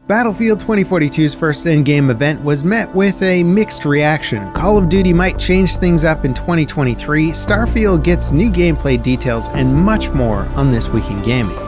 Battlefield 2042's first in-game event was met with a mixed reaction. Call of Duty might change things up in 2023, Starfield gets new gameplay details, and much more on This Week in Gaming.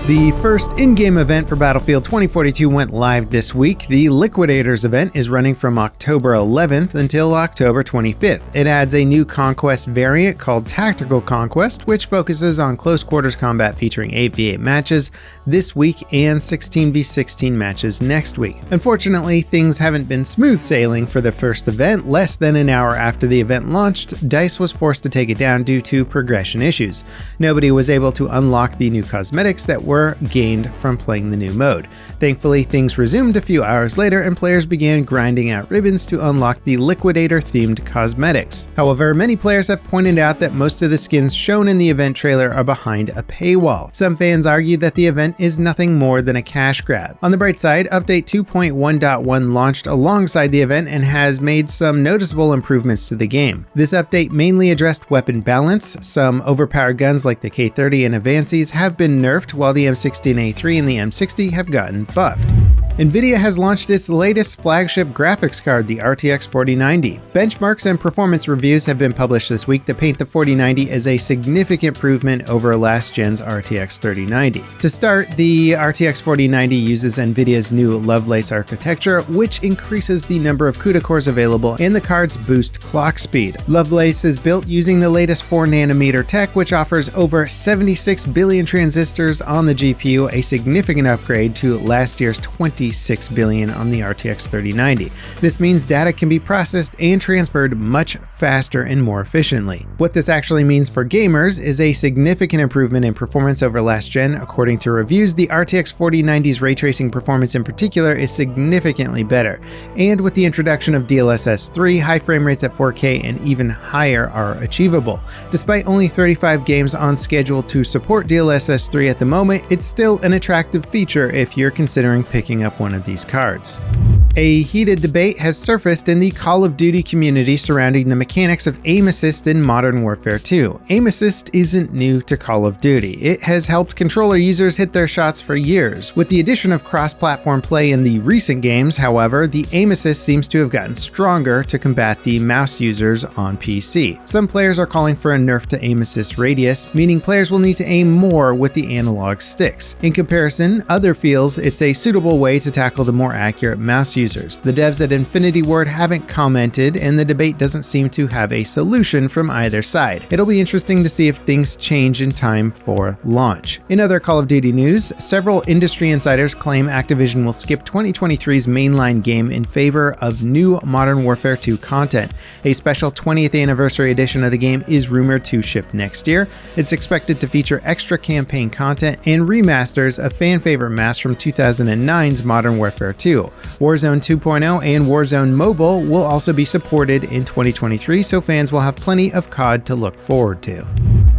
The first in-game event for Battlefield 2042 went live this week. The Liquidators event is running from October 11th until October 25th. It adds a new Conquest variant called Tactical Conquest, which focuses on close quarters combat featuring 8v8 matches this week and 16v16 matches next week. Unfortunately, things haven't been smooth sailing for the first event. Less than an hour after the event launched, DICE was forced to take it down due to progression issues. Nobody was able to unlock the new cosmetics that were gained from playing the new mode. Thankfully, things resumed a few hours later and players began grinding out ribbons to unlock the Liquidator-themed cosmetics. However, many players have pointed out that most of the skins shown in the event trailer are behind a paywall. Some fans argue that the event is nothing more than a cash grab. On the bright side, Update 2.1.1 launched alongside the event and has made some noticeable improvements to the game. This update mainly addressed weapon balance. Some overpowered guns like the K30 and Avances have been nerfed, while the M16A3 and the M60 have gotten buffed. Nvidia has launched its latest flagship graphics card, the RTX 4090. Benchmarks and performance reviews have been published this week that paint the 4090 as a significant improvement over last gen's RTX 3090. To start, the RTX 4090 uses Nvidia's new Lovelace architecture, which increases the number of CUDA cores available and the card's boost clock speed. Lovelace is built using the latest 4nm tech, which offers over 76 billion transistors on the GPU, a significant upgrade to last year's 26 billion on the RTX 3090. This means data can be processed and transferred much faster and more efficiently. What this actually means for gamers is a significant improvement in performance over last gen. According to reviews, the RTX 4090's ray tracing performance in particular is significantly better. And with the introduction of DLSS 3, high frame rates at 4K and even higher are achievable. Despite only 35 games on schedule to support DLSS 3 at the moment, it's still an attractive feature if you're considering picking up one of these cards. A heated debate has surfaced in the Call of Duty community surrounding the mechanics of aim assist in Modern Warfare 2. Aim assist isn't new to Call of Duty. It has helped controller users hit their shots for years. With the addition of cross-platform play in the recent games, however, the aim assist seems to have gotten stronger to combat the mouse users on PC. Some players are calling for a nerf to aim assist radius, meaning players will need to aim more with the analog sticks. In comparison, others feels it's a suitable way to tackle the more accurate mouse users. The devs at Infinity Ward haven't commented, and the debate doesn't seem to have a solution from either side. It'll be interesting to see if things change in time for launch. In other Call of Duty news, several industry insiders claim Activision will skip 2023's mainline game in favor of new Modern Warfare 2 content. A special 20th anniversary edition of the game is rumored to ship next year. It's expected to feature extra campaign content and remasters of fan favorite maps from 2009's Modern Warfare 2. Warzone 2.0 and Warzone Mobile will also be supported in 2023, so fans will have plenty of COD to look forward to.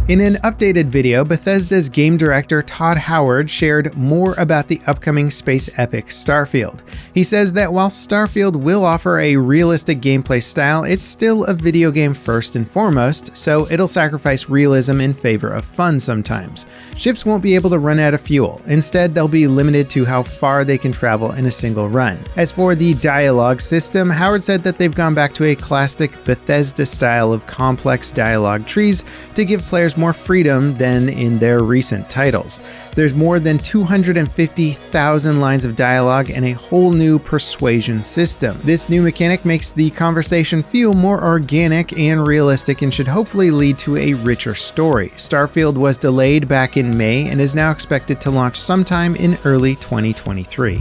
In an updated video, Bethesda's game director Todd Howard shared more about the upcoming space epic Starfield. He says that while Starfield will offer a realistic gameplay style, it's still a video game first and foremost, so it'll sacrifice realism in favor of fun sometimes. Ships won't be able to run out of fuel. Instead, they'll be limited to how far they can travel in a single run. As for the dialogue system, Howard said that they've gone back to a classic Bethesda style of complex dialogue trees to give players more freedom than in their recent titles. There's more than 250,000 lines of dialogue and a whole new persuasion system. This new mechanic makes the conversation feel more organic and realistic and should hopefully lead to a richer story. Starfield was delayed back in May and is now expected to launch sometime in early 2023.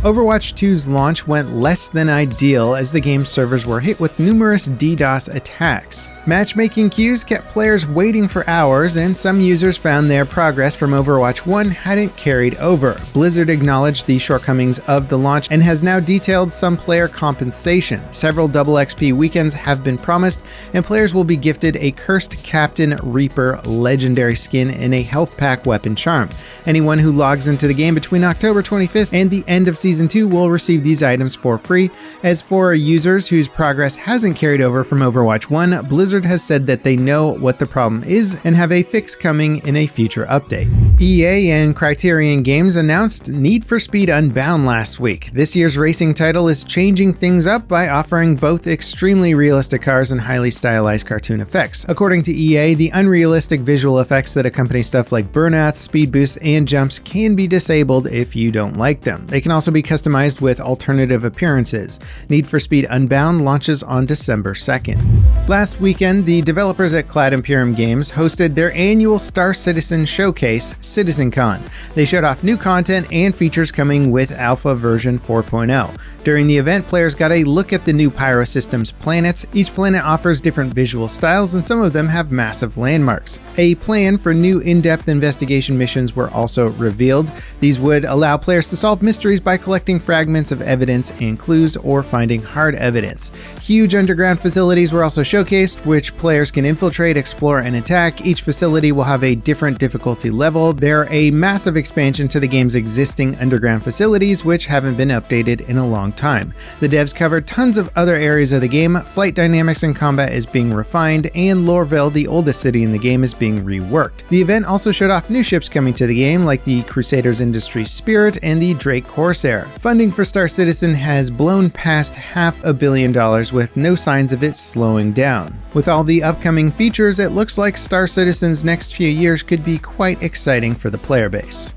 Overwatch 2's launch went less than ideal as the game's servers were hit with numerous DDoS attacks. Matchmaking queues kept players waiting for hours, and some users found their progress from Overwatch 1 hadn't carried over. Blizzard acknowledged the shortcomings of the launch and has now detailed some player compensation. Several double XP weekends have been promised, and players will be gifted a Cursed Captain Reaper legendary skin and a health pack weapon charm. Anyone who logs into the game between October 25th and the end of Season Season 2 will receive these items for free. As for users whose progress hasn't carried over from Overwatch 1, Blizzard has said that they know what the problem is and have a fix coming in a future update. EA and Criterion Games announced Need for Speed Unbound last week. This year's racing title is changing things up by offering both extremely realistic cars and highly stylized cartoon effects. According to EA, the unrealistic visual effects that accompany stuff like burnouts, speed boosts, and jumps can be disabled if you don't like them. They can also be customized with alternative appearances. Need for Speed Unbound launches on December 2nd. Last weekend, the developers at Cloud Imperium Games hosted their annual Star Citizen showcase, CitizenCon. They showed off new content and features coming with Alpha version 4.0. During the event, players got a look at the new Pyro Systems planets. Each planet offers different visual styles, and some of them have massive landmarks. A plan for new in-depth investigation missions were also revealed. These would allow players to solve mysteries by collecting fragments of evidence and clues or finding hard evidence. Huge underground facilities were also showcased, which players can infiltrate, explore, and attack. Each facility will have a different difficulty level. They're a massive expansion to the game's existing underground facilities, which haven't been updated in a long time. The devs covered tons of other areas of the game. Flight dynamics and combat is being refined, and Lorville, the oldest city in the game, is being reworked. The event also showed off new ships coming to the game, like the Crusaders Industry Spirit and the Drake Corsair. Funding for Star Citizen has blown past $500 million, with no signs of it slowing down. With all the upcoming features, it looks like Star Citizen's next few years could be quite exciting for the player base.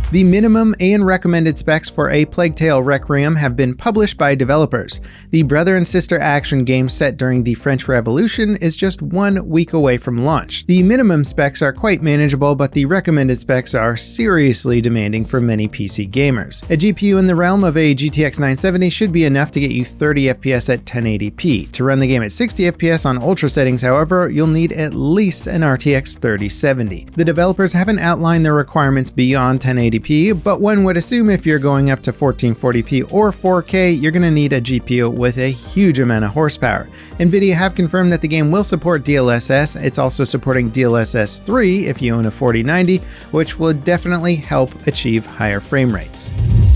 The minimum and recommended specs for A Plague Tale Requiem have been published by developers. The brother and sister action game set during the French Revolution is just 1 week away from launch. The minimum specs are quite manageable, but the recommended specs are seriously demanding for many PC gamers. A GPU in the realm of a GTX 970 should be enough to get you 30 FPS at 1080p. To run the game at 60 FPS on ultra settings, however, you'll need at least an RTX 3070. The developers haven't outlined their requirements beyond 1080p, but one would assume if you're going up to 1440p or 4K, you're going to need a GPU with a huge amount of horsepower. Nvidia have confirmed that the game will support DLSS. It's also supporting DLSS 3 if you own a 4090, which will definitely help achieve higher frame rates.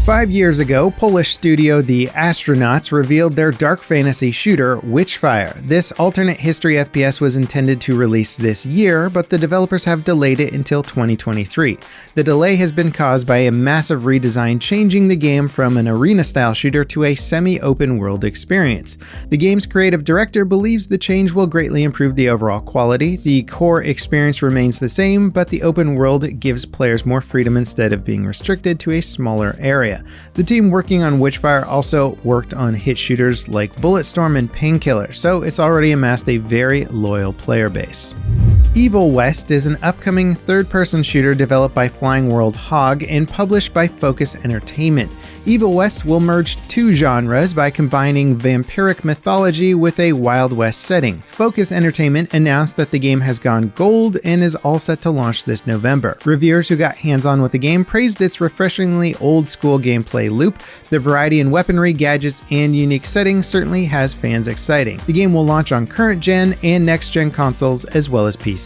5 years ago, Polish studio The Astronauts revealed their dark fantasy shooter, Witchfire. This alternate history FPS was intended to release this year, but the developers have delayed it until 2023. The delay has been caused by a massive redesign, changing the game from an arena-style shooter to a semi-open world experience. The game's creative director believes the change will greatly improve the overall quality. The core experience remains the same, but the open world gives players more freedom instead of being restricted to a smaller area. The team working on Witchfire also worked on hit shooters like Bulletstorm and Painkiller, so it's already amassed a very loyal player base. Evil West is an upcoming third-person shooter developed by Flying World Hog and published by Focus Entertainment. Evil West will merge two genres by combining vampiric mythology with a Wild West setting. Focus Entertainment announced that the game has gone gold and is all set to launch this November. Reviewers who got hands-on with the game praised its refreshingly old-school gameplay loop. The variety in weaponry, gadgets, and unique settings certainly has fans exciting. The game will launch on current-gen and next-gen consoles as well as PC.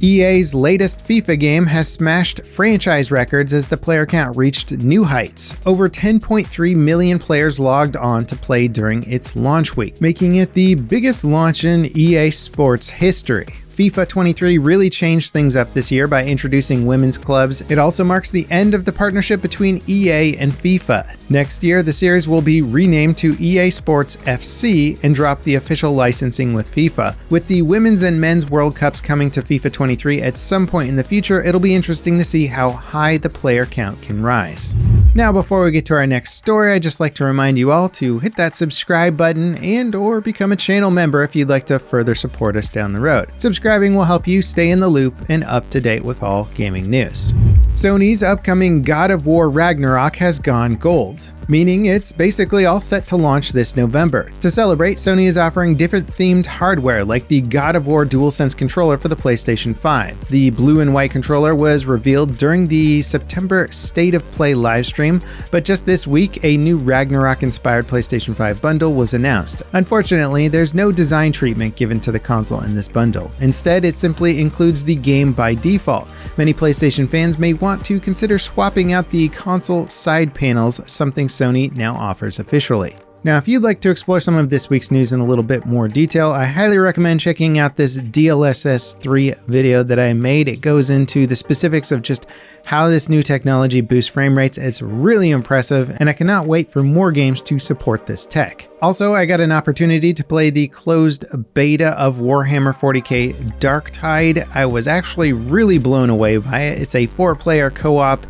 EA's latest FIFA game has smashed franchise records as the player count reached new heights. Over 10.3 million players logged on to play during its launch week, making it the biggest launch in EA Sports history. FIFA 23 really changed things up this year by introducing women's clubs. It also marks the end of the partnership between EA and FIFA. Next year, the series will be renamed to EA Sports FC and drop the official licensing with FIFA. With the Women's and Men's World Cups coming to FIFA 23 at some point in the future, it'll be interesting to see how high the player count can rise. Now, before we get to our next story, I'd just like to remind you all to hit that subscribe button and/or become a channel member if you'd like to further support us down the road. Subscribing will help you stay in the loop and up to date with all gaming news. Sony's upcoming God of War Ragnarok has gone gold. meaning it's basically all set to launch this November. To celebrate, Sony is offering different themed hardware like the God of War DualSense controller for the PlayStation 5. The blue and white controller was revealed during the September State of Play livestream, but just this week, a new Ragnarok-inspired PlayStation 5 bundle was announced. Unfortunately, there's no design treatment given to the console in this bundle. Instead, it simply includes the game by default. Many PlayStation fans may want to consider swapping out the console side panels, something Sony now offers officially. Now, if you'd like to explore some of this week's news in a little bit more detail, I highly recommend checking out this DLSS 3 video that I made. It goes into the specifics of just how this new technology boosts frame rates. It's really impressive, and I cannot wait for more games to support this tech. Also, I got an opportunity to play the closed beta of Warhammer 40k Darktide. I was actually really blown away by it. It's a 4-player co-op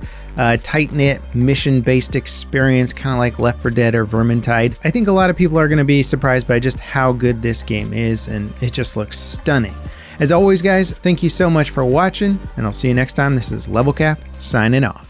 tight-knit, mission-based experience, kind of like Left 4 Dead or Vermintide. I think a lot of people are going to be surprised by just how good this game is, and it just looks stunning. As always, guys, thank you so much for watching, and I'll see you next time. This is Level Cap, signing off.